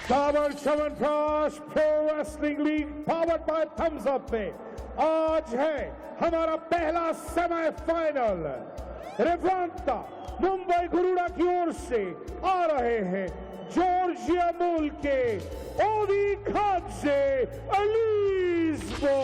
Dabur chyawanprash Pro Wrestling League powered by Thums Up में आज है हमारा पहला सेमीफाइनल। रेवंता मुंबई गरुड़ा की ओर से आ रहे हैं जॉर्जिया मूल के ओली कादजे अलीसबॉर्न।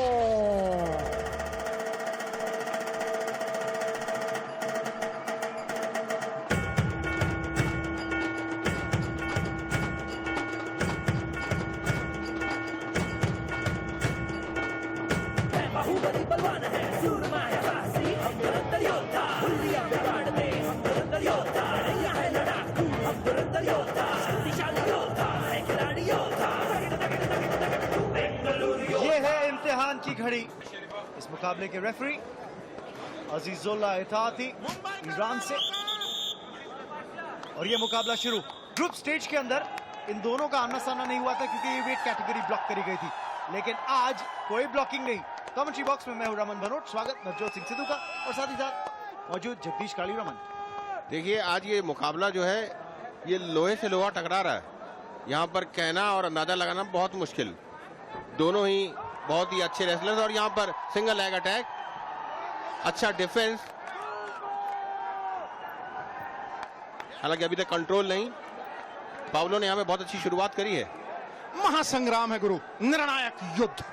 बाहुबली बलवान है, सूरमा है साहसी, हम धुरंधर योद्धा, हुलिया में गाड़ दे, हम धुरंधर योद्धा, नैया है लड़ाकू, हम धुरंधर योद्धा, शक्तिशाली योद्धा, है खिलाड़ी योद्धा, बेंगलुरु। ये है इम्तिहान की घड़ी। इस मुकाबले के रेफरी अजीजुल्लाह इताती ईरान से। और ये मुकाबला शुरू ग्रुप स्टेज के अंदर इन दोनों का आमना सामना नहीं हुआ था क्योंकि ये वेट कैटेगरी ब्लॉक करी गई थी, लेकिन आज कोई ब्लॉकिंग नहीं। कमेंट्री बॉक्स में मैं हूं रमन भनोट, स्वागत नवजोत सिंह सिद्धू का और साथ ही साथ मौजूद जगदीश काली। रमन, देखिए आज ये मुकाबला जो है ये लोहे से लोहा टकरा रहा है। यहाँ पर कहना और अंदाजा लगाना बहुत मुश्किल। दोनों ही बहुत ही अच्छे रेसलर्स और यहाँ पर सिंगल लेग अटैक, अच्छा डिफेंस, हालांकि अभी तक कंट्रोल नहीं। पाउलो ने यहाँ पे बहुत अच्छी शुरुआत करी है। महासंग्राम है गुरु, निर्णायक युद्ध।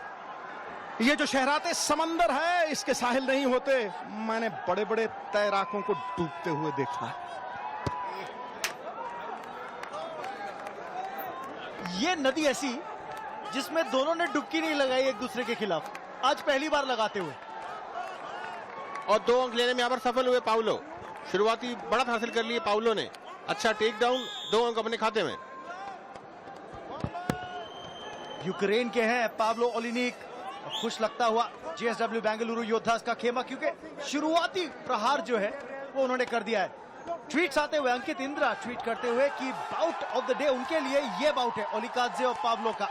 ये जो शहराते समंदर है इसके साहिल नहीं होते। मैंने बड़े बड़े तैराकों को डूबते हुए देखा है। ये नदी ऐसी जिसमें दोनों ने डुबकी नहीं लगाई एक दूसरे के खिलाफ, आज पहली बार लगाते हुए। और 2 अंक लेने में यहाँ पर सफल हुए पाउलो। शुरुआती बढ़त हासिल कर ली पाउलो ने। अच्छा टेक डाउन, 2 अंक अपने खाते में। यूक्रेन के हैं पाब्लो ओलिनिक। खुश लगता हुआ जेएसडब्ल्यू बेंगलुरु योद्धास का खेमा, क्योंकि शुरुआती प्रहार जो है वो उन्होंने कर दिया है। ट्वीट्स आते हुए अंकित इंद्रा ट्वीट करते हुए कि बाउट ऑफ द डे उनके लिए ये बाउट है ओली कादजे और पाब्लो का।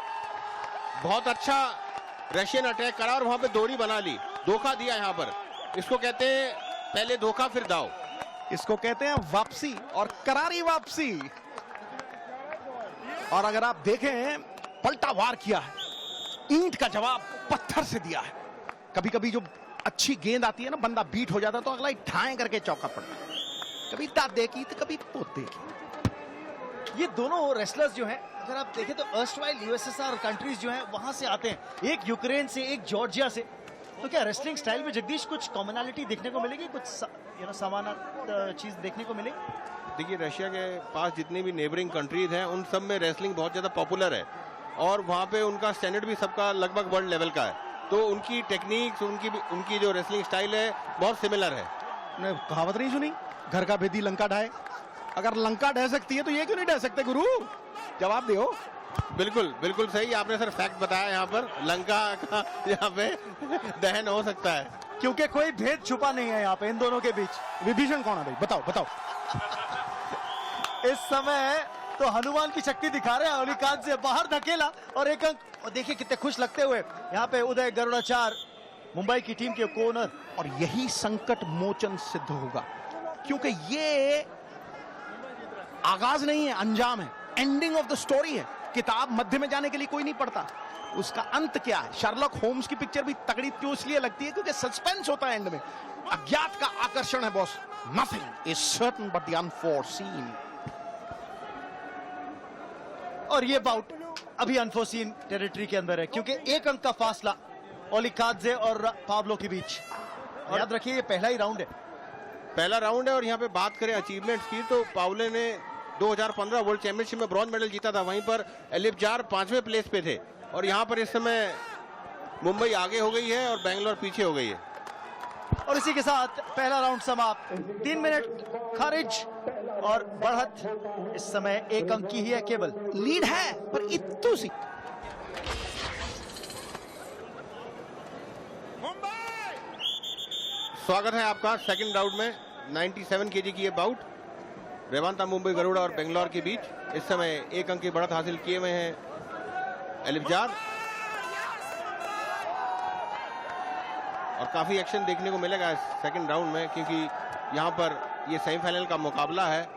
बहुत अच्छा रशियन अटैक करा और वहां पे दूरी बना ली, धोखा दिया। यहाँ पर इसको कहते हैं पहले धोखा फिर दाव। इसको कहते हैं वापसी और करारी वापसी। और अगर आप देखें पलटा वार किया है, ईंट का जवाब पत्थर से दिया है। कभी कभी जो अच्छी गेंद आती है ना, बंदा बीट हो जाता है तो अगला ठाए करके चौका पड़ता है। कभी दादे की तो कभी पोते की। ये दोनों रेसलर्स जो हैं, अगर आप देखें तो अर्स्टवाइल यूएसएसआर कंट्रीज जो हैं वहां से आते हैं, एक यूक्रेन से, एक जॉर्जिया से। तो क्या रेसलिंग स्टाइल में जगदीश कुछ कॉमनैलिटी देखने को मिलेगी, कुछ समान चीज देखने को मिलेगी? देखिए रशिया के पास जितनी भी नेबरिंग कंट्रीज हैं उन सब में रेसलिंग बहुत ज्यादा पॉपुलर है और वहां पे उनका स्टैंडर्ड भी सबका लगभग वर्ल्ड लेवल का है। तो उनकी टेक्निक्स, उनकी जो रेसलिंग स्टाइल है बहुत सिमिलर है। ने कहावत नहीं सुनी, घर का भेदी लंका ढाए। अगर लंका ढह सकती है तो ये क्यों नहीं ढह सकते गुरु? जवाब दो। बिल्कुल बिल्कुल सही आपने सर फैक्ट बताया। यहाँ पर लंका का यहाँ पे दहन हो सकता है क्योंकि कोई भेद छुपा नहीं है यहाँ पे इन दोनों के बीच। विभीषण कौन है भाई? बताओ बताओ। इस समय तो हनुमान की शक्ति दिखा रहे हैं ओली कादजे, बाहर धकेला और एक अंक। और देखिए कितने खुश लगते हुए यहाँ पे उदय गरुड़ाचार, मुंबई की टीम के कोनर। और यही संकट मोचन सिद्ध होगा, क्योंकि ये आगाज नहीं है, अंजाम है, एंडिंग ऑफ द स्टोरी है। किताब मध्य में जाने के लिए कोई नहीं पढ़ता, उसका अंत क्या है। शर्लॉक होम्स की पिक्चर भी तगड़ी क्यों इसलिए लगती है क्योंकि सस्पेंस होता है एंड में। अज्ञात का आकर्षण है boss. Nothing is certain but the unforeseen. और ये बाउट अभी अनफोर्सीन टेरिटरी के अंदर है क्योंकि 1 अंक का फासला ओली कादजे और पाब्लो के बीच। और याद रखिए ये पहला ही राउंड है। पहला राउंड है। और यहाँ पे बात करें अचीवमेंट्स की तो पाउले ने 2015 वर्ल्ड चैंपियनशिप में ब्रॉन्ज मेडल जीता था। वहीं पर एलिपजार 5वें प्लेस पे थे। और यहाँ पर इस समय मुंबई आगे हो गई है और बेंगलोर पीछे हो गई है। और इसी के साथ पहला राउंड समाप्त। 3 मिनट खारिज और बढ़त इस समय 1 अंक की ही है केवल। लीड है पर इतू सी। स्वागत है आपका सेकंड राउंड में। 97 केजी की ये बाउट रेवांता मुंबई गरुड़ा और बेंगलोर के बीच। इस समय 1 अंक की बढ़त हासिल किए हुए हैं एलिपजार। और काफी एक्शन देखने को मिलेगा इस सेकंड राउंड में क्योंकि यहाँ पर ये सेमीफाइनल का मुकाबला है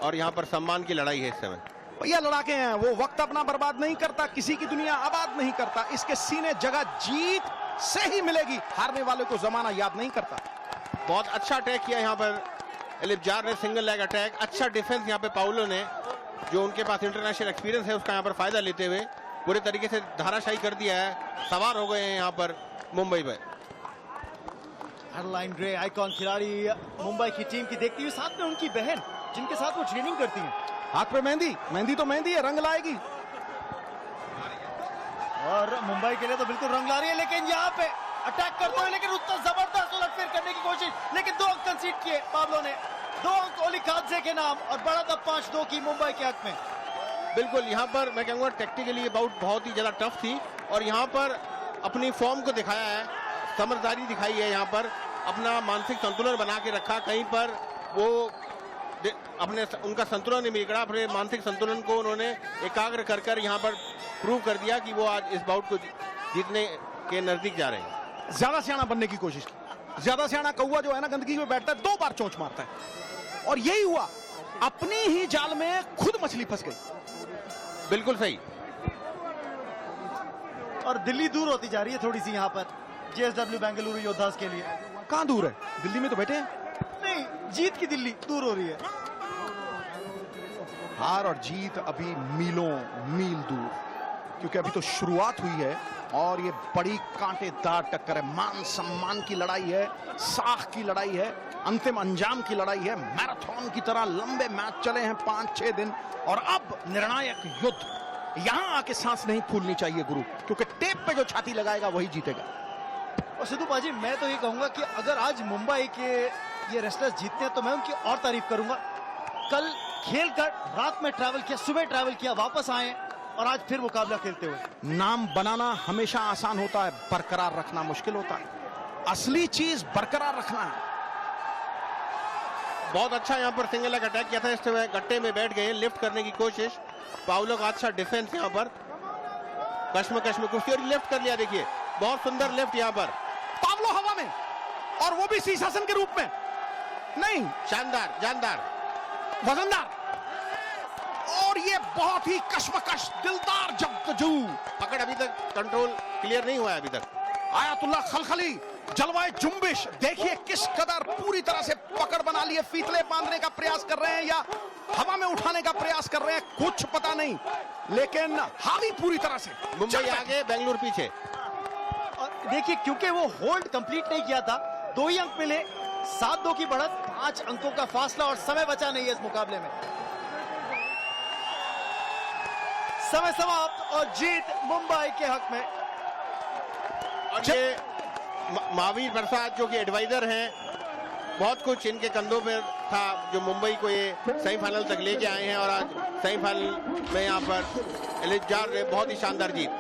और यहाँ पर सम्मान की लड़ाई है इस समय। भैया लड़ाके हैं, वो वक्त अपना बर्बाद नहीं करता, किसी की दुनिया आबाद नहीं करता। इसके सीने जगह जीत से ही मिलेगी, हारने वाले को जमाना याद नहीं करता। बहुत अच्छा अटैक किया यहाँ पर एलिजार ने, सिंगल लेग अटैक। अच्छा डिफेंस यहाँ पे पाउलो ने, जो उनके पास इंटरनेशनल एक्सपीरियंस है उसका यहाँ पर फायदा लेते हुए पूरे तरीके से धाराशाही कर दिया है। सवार हो गए हैं यहाँ पर मुंबई पे। एडलाइन ग्रे आइकॉन खिलाड़ी मुंबई की टीम की देखती हुई, साथ में उनकी बहन जिनके साथ वो ट्रेनिंग करती हैं। हाथ पे मेहंदी, मेहंदी तो मेहंदी है, रंग लाएगी। और मुंबई के लिए तो बिल्कुल रंग ला रही है, लेकिन यहाँ पे अटैक करते हुए, लेकिन उतना जबरदस्त उलटफेर करने की कोशिश, लेकिन 2 अंक कंसीड किए पाब्लो ने। 2 अंक ओली खादजे के नाम और बढ़त अब 5-2 की मुंबई के हक में। बिल्कुल, यहाँ पर मैं कहूँगा टेक्निकली ये बाउट बहुत ही ज्यादा टफ थी और यहाँ पर अपनी फॉर्म को दिखाया है, समझदारी दिखाई है, यहाँ पर अपना मानसिक संतुलन बना के रखा। कहीं पर वो अपने उनका संतुलन नहीं बिगड़ा, अपने मानसिक संतुलन को उन्होंने एकाग्र कर कर यहाँ पर प्रूव कर दिया कि वो आज इस बाउट को जीतने के नजदीक जा रहे हैं। ज्यादा सियाना बनने की कोशिश की। ज्यादा सियाना कौवा जो है ना, गंदगी में बैठता है, 2 बार चोंच मारता है, और यही हुआ, अपनी ही जाल में खुद मछली फंस गई। बिल्कुल सही। और दिल्ली दूर होती जा रही है थोड़ी सी यहाँ पर जेएसडब्ल्यू बेंगलुरु योद्धास के लिए। कहां दूर है? दिल्ली में तो बैठे हैं। नहीं, जीत की दिल्ली दूर हो रही है। हार और जीत अभी मीलों मील दूर, क्योंकि अभी तो शुरुआत हुई है और ये बड़ी कांटेदार टक्कर है। मान सम्मान की लड़ाई है, साख की लड़ाई है, अंतिम अंजाम की लड़ाई है। मैराथन की तरह लंबे मैच चले हैं 5-6 दिन, और अब निर्णायक युद्ध। यहां आके सांस नहीं फूलनी चाहिए गुरु, क्योंकि टेप पे जो छाती लगाएगा वही जीतेगा। और सिद्धू पाजी, मैं तो ये कहूंगा कि अगर आज मुंबई के ये रेसलर्स जीतते हैं तो मैं उनकी और तारीफ करूंगा। कल खेल कर रात में ट्रैवल किया, सुबह ट्रैवल किया, वापस आए और आज फिर मुकाबला खेलते हुए। नाम बनाना हमेशा आसान होता है, बरकरार रखना मुश्किल होता है। असली चीज बरकरार रखना है। बहुत अच्छा यहाँ पर सिंगल लेग अटैक किया था, इस समय गट्टे में बैठ गए, लिफ्ट करने की कोशिश। पाउलो का अच्छा डिफेंस यहाँ पर, कश्म कुश्ती, और लिफ्ट कर लिया। देखिए बहुत सुंदर लिफ्ट यहाँ पर, पाब्लो हवा में, और वो भी शीर्षासन के रूप में नहीं, शानदार, जानदार, वजनदार, और ये बहुत ही कश्मकश दिलदार जब्तजू। पकड़ अभी तक कंट्रोल क्लियर नहीं हुआ है अभी तक। आयतुल्लाह खलखली, जलवाए जुम्बिश, देखिए किस कदर पूरी तरह से पकड़ बना लिए। फीतले बांधने का प्रयास कर रहे हैं या हवा में उठाने का प्रयास कर रहे हैं, कुछ पता नहीं, लेकिन हावी पूरी तरह से। मुंबई आगे, बेंगलुरु पीछे। और देखिए, क्योंकि वो होल्ड कंप्लीट नहीं किया था, 2 ही अंक मिले, 7-2 की बढ़त, 5 अंकों का फासला, और समय बचा नहीं है इस मुकाबले में। समय समाप्त और जीत मुंबई के हक में। और ये महावीर प्रसाद जो कि एडवाइजर हैं, बहुत कुछ इनके कंधों पर था, जो मुंबई को ये सेमीफाइनल तक लेके आए हैं, और आज सेमीफाइनल में यहाँ पर एलिजार ने बहुत ही शानदार जीत।